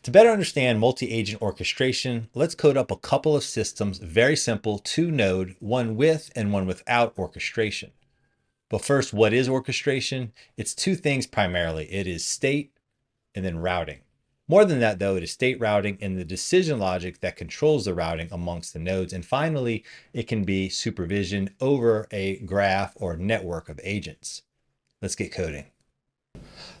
To better understand multi-agent orchestration, let's code up a couple of systems, very simple, 2-node, one with and one without orchestration. But first, what is orchestration? It's two things primarily. It is state and then routing. More than that though, it is state routing and the decision logic that controls the routing amongst the nodes. And finally, it can be supervision over a graph or network of agents. Let's get coding.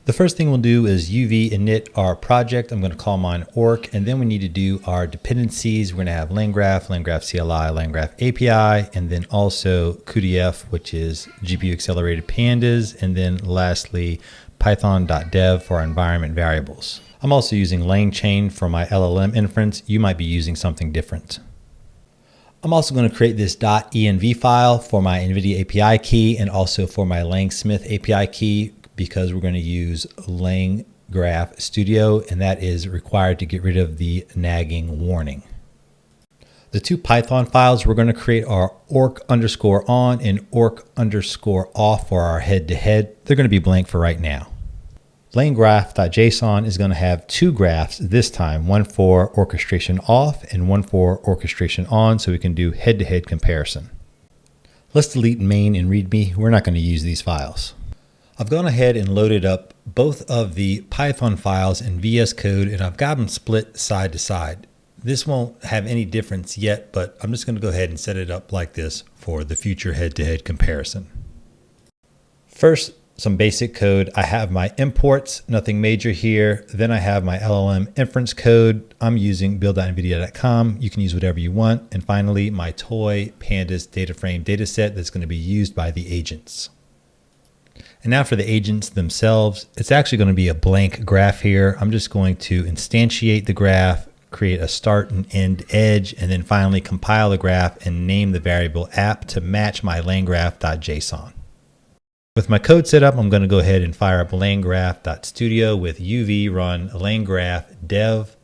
The first thing we'll do is UV init our project. I'm going to call mine orc, and then we need to do our dependencies. We're going to have LangGraph, LangGraph CLI, LangGraph API, and then also QDF, which is GPU accelerated pandas, and then lastly python.dev for our environment variables. I'm also using LangChain for my LLM inference. You might be using something different. I'm also going to create this .env file for my NVIDIA API key and also for my Langsmith API key, because we're going to use LangGraph Studio, and that is required to get rid of the nagging warning. The two Python files we're going to create are orc_on and orc_off for our head-to-head. They're going to be blank for right now. LangGraph.json is going to have two graphs this time, one for orchestration off and one for orchestration on, so we can do head-to-head comparison. Let's delete main and readme. We're not going to use these files. I've gone ahead and loaded up both of the Python files in VS Code, and I've got them split side to side. This won't have any difference yet, but I'm just going to go ahead and set it up like this for the future head-to-head comparison. First, some basic code. I have my imports, nothing major here. Then I have my LLM inference code. I'm using build.nvidia.com. You can use whatever you want. And finally, my toy pandas data frame dataset that's going to be used by the agents. And now for the agents themselves, it's actually going to be a blank graph here. I'm just going to instantiate the graph, create a start and end edge, and then finally compile the graph and name the variable app to match my langgraph.json. With my code set up, I'm going to go ahead and fire up langgraph.studio with UV run langgraph dev.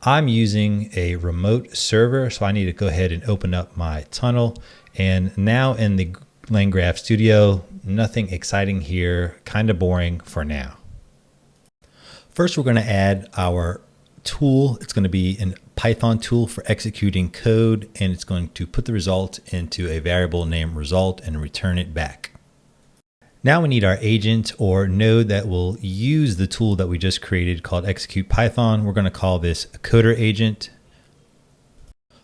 I'm using a remote server, so I need to go ahead and open up my tunnel. And now in the LangGraph Studio, nothing exciting here, kind of boring for now. First, we're going to add our tool. It's going to be a Python tool for executing code, and it's going to put the result into a variable named result and return it back. Now we need our agent or node that will use the tool that we just created called execute Python. We're going to call this a coder agent.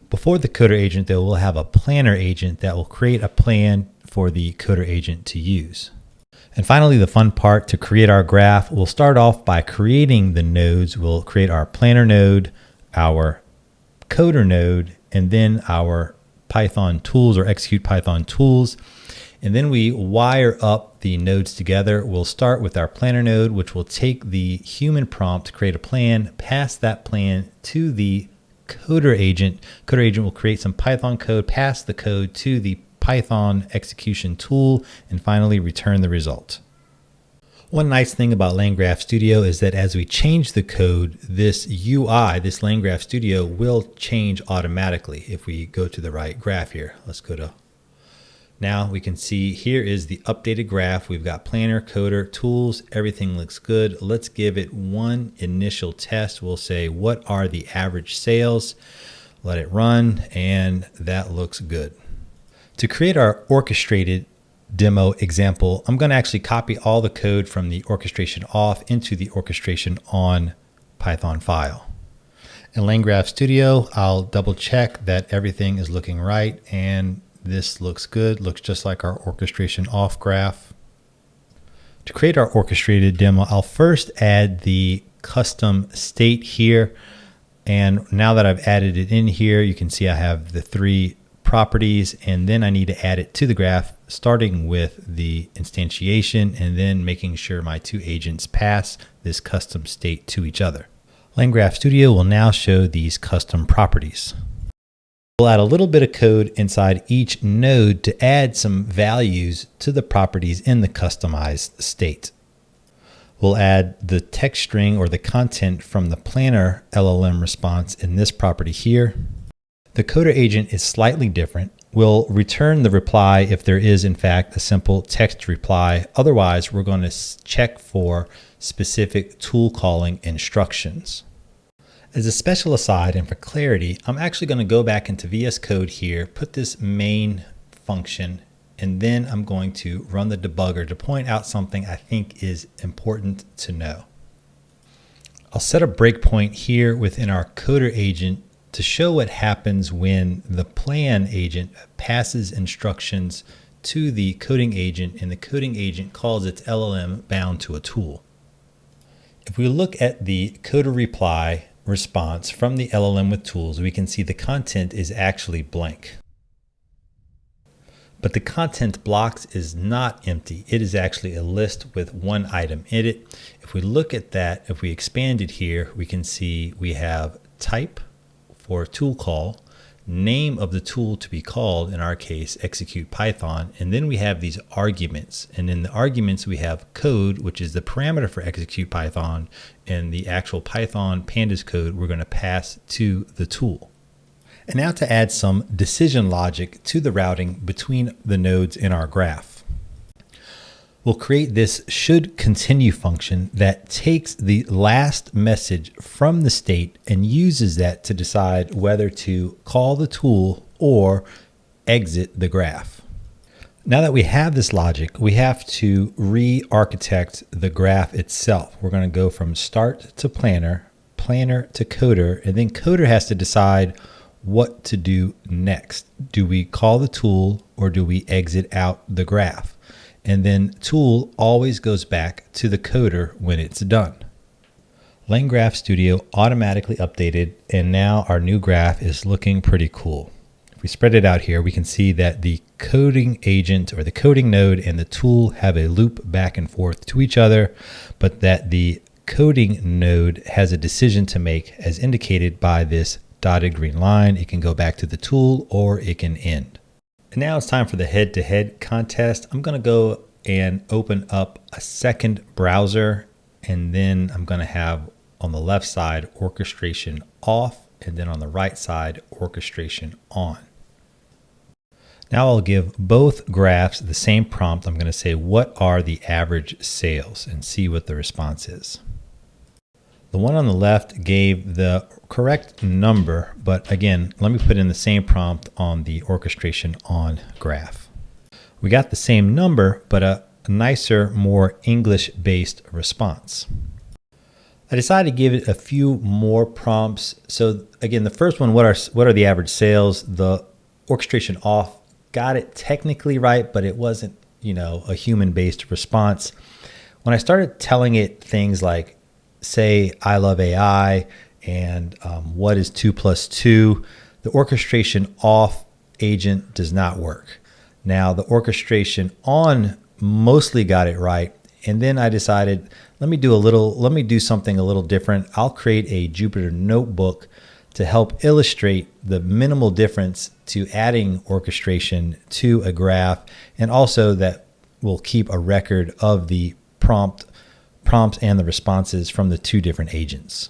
Before the coder agent, though, we'll have a planner agent that will create a plan for the coder agent to use. And finally, the fun part, to create our graph, we'll start off by creating the nodes. We'll create our planner node, our coder node, and then our Python tools or execute Python tools. And then we wire up the nodes together. We'll start with our planner node, which will take the human prompt to create a plan, pass that plan to the coder agent. Coder agent will create some Python code, pass the code to the Python execution tool, and finally return the result. One nice thing about LangGraph Studio is that as we change the code, this UI, this LangGraph Studio, will change automatically if we go to the right graph here. Let's go to, now we can see here is the updated graph. We've got planner, coder, tools, everything looks good. Let's give it one initial test. We'll say, what are the average sales? Let it run, and that looks good. To create our orchestrated demo example, I'm going to actually copy all the code from the orchestration off into the orchestration on Python file. In LangGraph Studio, I'll double check that everything is looking right, and this looks good, looks just like our orchestration off graph. To create our orchestrated demo, I'll first add the custom state here. And now that I've added it in here, you can see I have the three properties, and then I need to add it to the graph, starting with the instantiation and then making sure my two agents pass this custom state to each other. LangGraph Studio will now show these custom properties. We'll add a little bit of code inside each node to add some values to the properties in the customized state. We'll add the text string or the content from the planner LLM response in this property here. The coder agent is slightly different. We'll return the reply if there is in fact a simple text reply. Otherwise, we're going to check for specific tool calling instructions. As a special aside and for clarity, I'm actually going to go back into VS Code here, put this main function, and then I'm going to run the debugger to point out something I think is important to know. I'll set a breakpoint here within our coder agent to show what happens when the plan agent passes instructions to the coding agent and the coding agent calls its LLM bound to a tool. If we look at the coder reply response from the LLM with tools, we can see the content is actually blank. But the content blocks is not empty. It is actually a list with one item in it. If we look at that, if we expand it here, we can see we have type for tool call, name of the tool to be called, in our case, execute Python, and then we have these arguments. And in the arguments, we have code, which is the parameter for execute Python, and the actual Python pandas code we're going to pass to the tool. And now to add some decision logic to the routing between the nodes in our graph. We'll create this should continue function that takes the last message from the state and uses that to decide whether to call the tool or exit the graph. Now that we have this logic, we have to re-architect the graph itself. We're going to go from start to planner, planner to coder, and then coder has to decide what to do next. Do we call the tool or do we exit out the graph? And then tool always goes back to the coder when it's done. LangGraph Studio automatically updated, and now our new graph is looking pretty cool. If we spread it out here, we can see that the coding agent or the coding node and the tool have a loop back and forth to each other, but that the coding node has a decision to make as indicated by this dotted green line. It can go back to the tool or it can end. And now it's time for the head-to-head contest. I'm going to go and open up a second browser, and then I'm going to have on the left side orchestration off, and then on the right side orchestration on. Now I'll give both graphs the same prompt. I'm going to say, what are the average sales, and see what the response is. The one on the left gave the correct number, but again, let me put in the same prompt on the orchestration on graph. We got the same number, but a nicer, more English-based response. I decided to give it a few more prompts. So again, the first one, what are the average sales? The orchestration off got it technically right, but it wasn't, a human-based response. When I started telling it things like, say, I love AI, and what is 2 plus 2, the orchestration off agent does not work. Now the orchestration on mostly got it right. And then I decided, let me do something a little different. I'll create a Jupyter notebook to help illustrate the minimal difference to adding orchestration to a graph. And also that will keep a record of the prompts and the responses from the two different agents.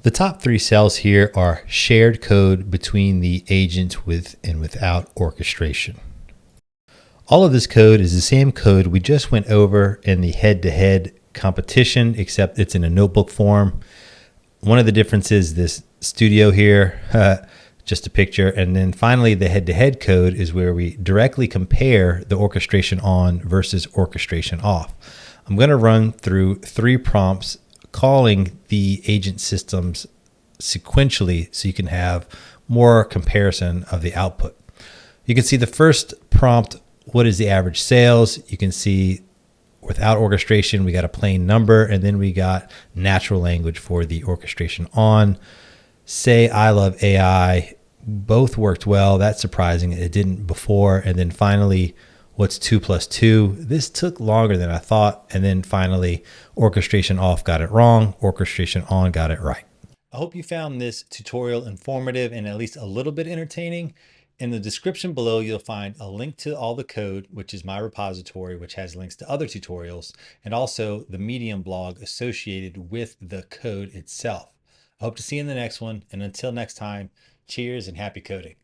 The top 3 cells here are shared code between the agent with and without orchestration. All of this code is the same code we just went over in the head-to-head competition, except it's in a notebook form. One of the differences, this studio here, just a picture. And then finally, the head-to-head code is where we directly compare the orchestration on versus orchestration off. I'm going to run through 3 prompts calling the agent systems sequentially so you can have more comparison of the output. You can see the first prompt, what is the average sales? You can see without orchestration, we got a plain number, and then we got natural language for the orchestration on. Say I love AI, both worked well. That's surprising. It didn't before. And then finally, what's 2 plus 2? This took longer than I thought. And then finally, orchestration off got it wrong. Orchestration on got it right. I hope you found this tutorial informative and at least a little bit entertaining. In the description below, you'll find a link to all the code, which is my repository, which has links to other tutorials, and also the Medium blog associated with the code itself. I hope to see you in the next one. And until next time, cheers and happy coding.